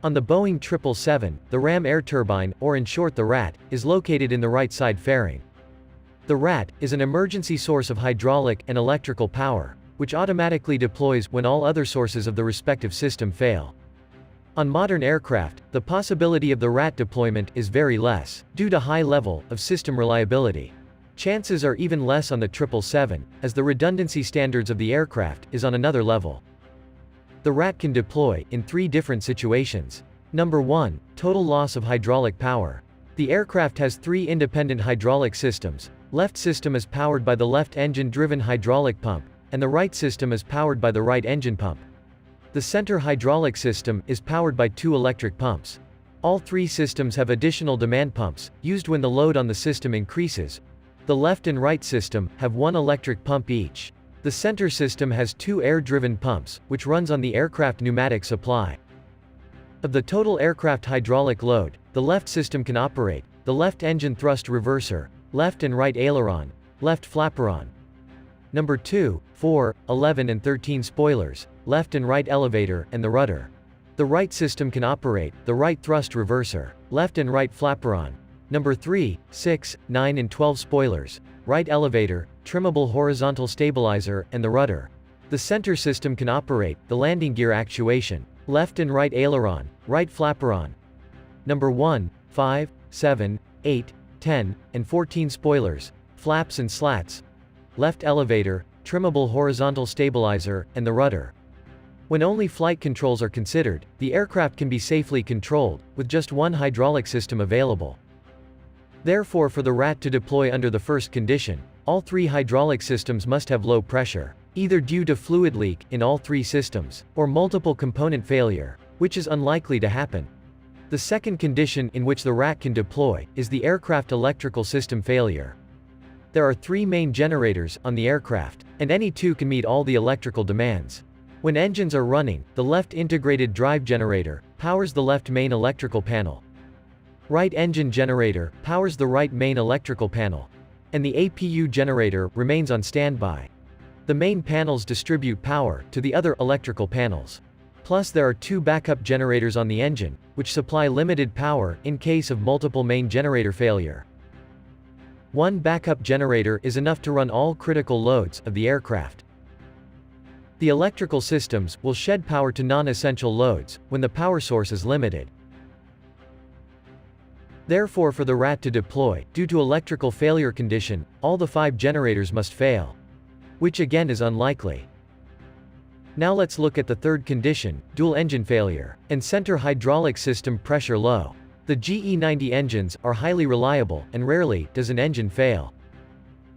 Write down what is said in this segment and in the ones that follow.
On the Boeing 777, the ram air turbine, or in short the RAT, is located in the right side fairing. The RAT is an emergency source of hydraulic and electrical power, which automatically deploys when all other sources of the respective system fail. On modern aircraft, the possibility of the RAT deployment is very less, due to high level of system reliability. Chances are even less on the 777, as the redundancy standards of the aircraft is on another level. The RAT can deploy in 3 different situations. Number 1, total loss of hydraulic power. The aircraft has 3 independent hydraulic systems. Left system is powered by the left engine-driven hydraulic pump, and the right system is powered by the right engine pump. The center hydraulic system is powered by 2 electric pumps. All 3 systems have additional demand pumps, used when the load on the system increases. The left and right system have 1 electric pump each. The center system has 2 air-driven pumps, which runs on the aircraft pneumatic supply. Of the total aircraft hydraulic load, the left system can operate the left engine thrust reverser, left and right aileron, left flaperon. Number 2, 4, 11 and 13 spoilers, left and right elevator, and the rudder. The right system can operate the right thrust reverser, left and right flaperon. Number 3, 6, 9 and 12 spoilers, right elevator, trimmable horizontal stabilizer, and the rudder. The center system can operate the landing gear actuation, left and right aileron, right flaperon. Number 1, 5, 7, 8, 10, and 14 spoilers, flaps and slats, left elevator, trimmable horizontal stabilizer, and the rudder. When only flight controls are considered, the aircraft can be safely controlled, with just 1 hydraulic system available. Therefore, for the RAT to deploy under the first condition, all 3 hydraulic systems must have low pressure, either due to fluid leak in all 3 systems, or multiple component failure, which is unlikely to happen. The second condition in which the RAT can deploy is the aircraft electrical system failure. There are 3 main generators on the aircraft, and any 2 can meet all the electrical demands. When engines are running, the left integrated drive generator powers the left main electrical panel. Right engine generator powers the right main electrical panel, and the APU generator remains on standby. The main panels distribute power to the other electrical panels. Plus there are 2 backup generators on the engine, which supply limited power in case of multiple main generator failure. 1 backup generator is enough to run all critical loads of the aircraft. The electrical systems will shed power to non-essential loads when the power source is limited. Therefore, for the RAT to deploy, due to electrical failure condition, all the 5 generators must fail, which again is unlikely. Now let's look at the third condition, dual engine failure, and center hydraulic system pressure low. The GE90 engines are highly reliable, and rarely does an engine fail.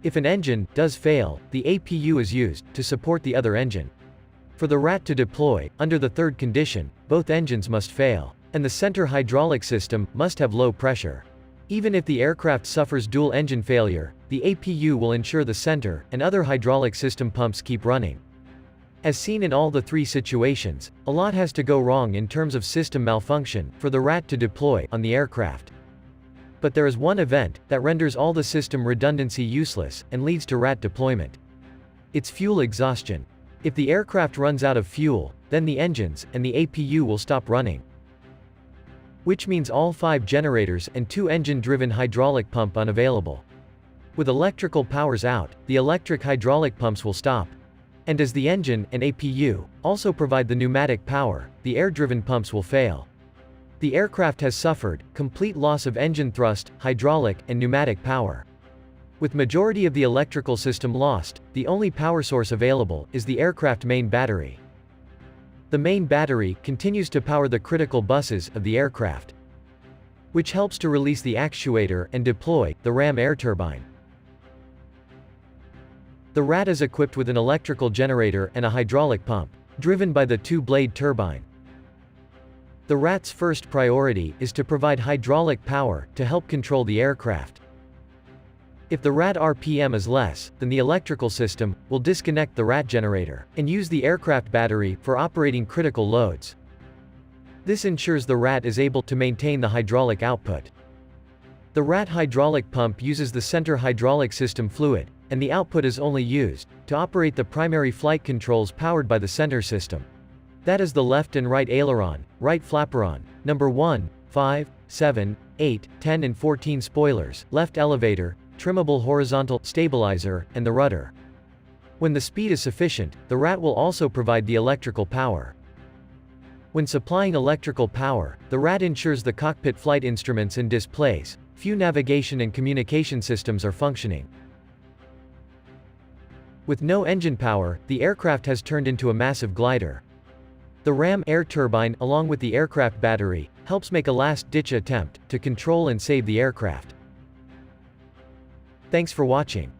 If an engine does fail, the APU is used to support the other engine. For the RAT to deploy, under the third condition, both engines must fail, and the center hydraulic system must have low pressure. Even if the aircraft suffers dual engine failure, the APU will ensure the center and other hydraulic system pumps keep running. As seen in all the 3 situations, a lot has to go wrong in terms of system malfunction for the RAT to deploy on the aircraft. But there is one event that renders all the system redundancy useless and leads to RAT deployment. It's fuel exhaustion. If the aircraft runs out of fuel, then the engines and the APU will stop running, which means all 5 generators and 2 engine-driven hydraulic pump unavailable. With electrical powers out, the electric hydraulic pumps will stop. And as the engine and APU also provide the pneumatic power, the air-driven pumps will fail. The aircraft has suffered complete loss of engine thrust, hydraulic, and pneumatic power. With majority of the electrical system lost, the only power source available is the aircraft main battery. The main battery continues to power the critical buses of the aircraft, which helps to release the actuator and deploy the ram air turbine. The RAT is equipped with an electrical generator and a hydraulic pump, driven by the 2-blade turbine. The RAT's first priority is to provide hydraulic power to help control the aircraft. If the RAT RPM is less, then the electrical system will disconnect the RAT generator and use the aircraft battery for operating critical loads. This ensures the RAT is able to maintain the hydraulic output. The RAT hydraulic pump uses the center hydraulic system fluid, and the output is only used to operate the primary flight controls powered by the center system. That is the left and right aileron, right flaperon, number 1, 5, 7, 8, 10 and 14 spoilers, left elevator, trimmable horizontal stabilizer, and the rudder. When the speed is sufficient, the rat will also provide the electrical power. When supplying electrical power, the rat ensures the cockpit flight instruments and displays. Few navigation and communication systems are functioning. With no engine power, the aircraft has turned into a massive glider. The ram air turbine, along with the aircraft battery, helps make a last-ditch attempt to control and save the aircraft. Thanks for watching.